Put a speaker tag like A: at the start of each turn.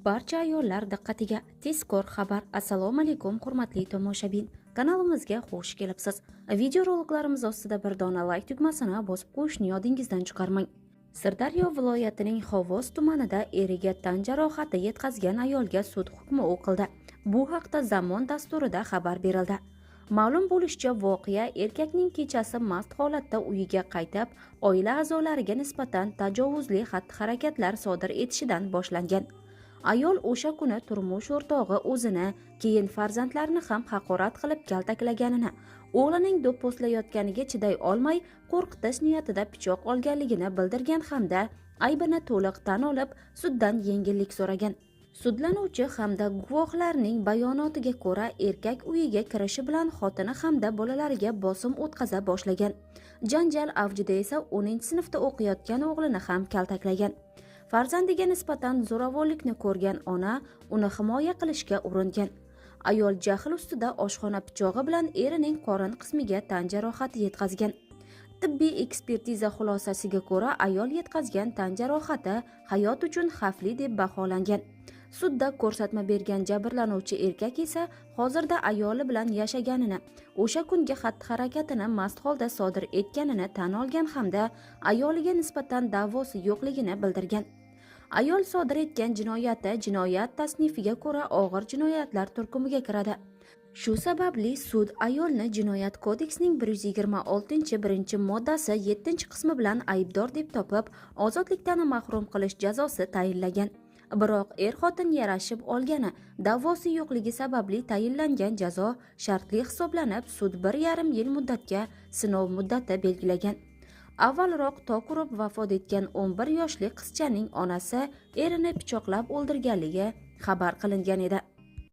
A: Barcha ayollar diqqatiga tezkor xabar. Assalomu alaykum hurmatli tomoshabin. Kanalimizga xush kelibsiz. Videoroliklarimiz ostida bir dona like tugmasini bosib qo'yishni yodingizdan chiqarmang. Sirdaryo viloyatining Xovos tumanida eriga tan jarohati yetkazgan ayolga sud hukmi o'qildi. Bu haqda Zamon dasturida xabar berildi. Ma'lum bo'lishicha, voqea erkakning kechasi mast holatda uyiga qaytib, oila a'zolariga nisbatan tajovuzli xatti-harakatlar sodir etishidan boshlangan. Ayol o'sha kuni turmush o'rtog'i o'zini, keyin farzandlarini ham haqorat qilib kaltaklaganini, o'g'lining do'pposlayotganiga chiday olmay, qo'rqitish niyatida pichoq olganligini bildirgan hamda aybini to'liq tan olib, suddan yengillik so'ragan. Sudlanuvchi hamda guvohlarning bayonotiga ko'ra, erkak uyiga kirishi bilan xotini hamda bolalariga bosim o'tkaza boshlagan. Janjal avjida esa 10-sinfda o'qiyotgan o'g'lini ham kaltaklagan. Farzandiga nisbatan zo'ravonlikni ko'rgan ona uni himoya qilishga uringan. Ayol jahl ustida oshxona pichog'i bilan erining qorin qismiga tan jarohati yetkazgan. Tibbiy ekspertiza xulosasiga ko'ra, ayol yetkazgan tan jarohati hayot uchun xavfli deb baholangan. Sudda ko'rsatma bergan jabrlanuvchi erkak esa hozirda ayoli bilan yashaganini, o'sha kungi xatti-harakatini mast holda sodir etganini tan olgan hamda ayoliga nisbatan da'vosi yo'qligini bildirgan. Ayol sodir etgan jinoyati jinoyat tasnifiga ko'ra og'ir jinoyatlar turkumiga kiradi. Shu sababli sud ayolni Jinoyat kodeksining 126-moddasi 7-qismi bilan aybdor deb topib, ozodlikdan mahrum qilish jazosi tayinlagan. Biroq er-xotin yarashib olgani, da'vosi yo'qligi sababli tayinlangan jazo shartli hisoblanib, sud 1,5 yil muddatga sinov muddati belgilagan. Avvalroq Tokurov vafot etgan 11 yoshli qizchaning onasi erini pichoqlab o'ldirganligi xabar qilingan edi.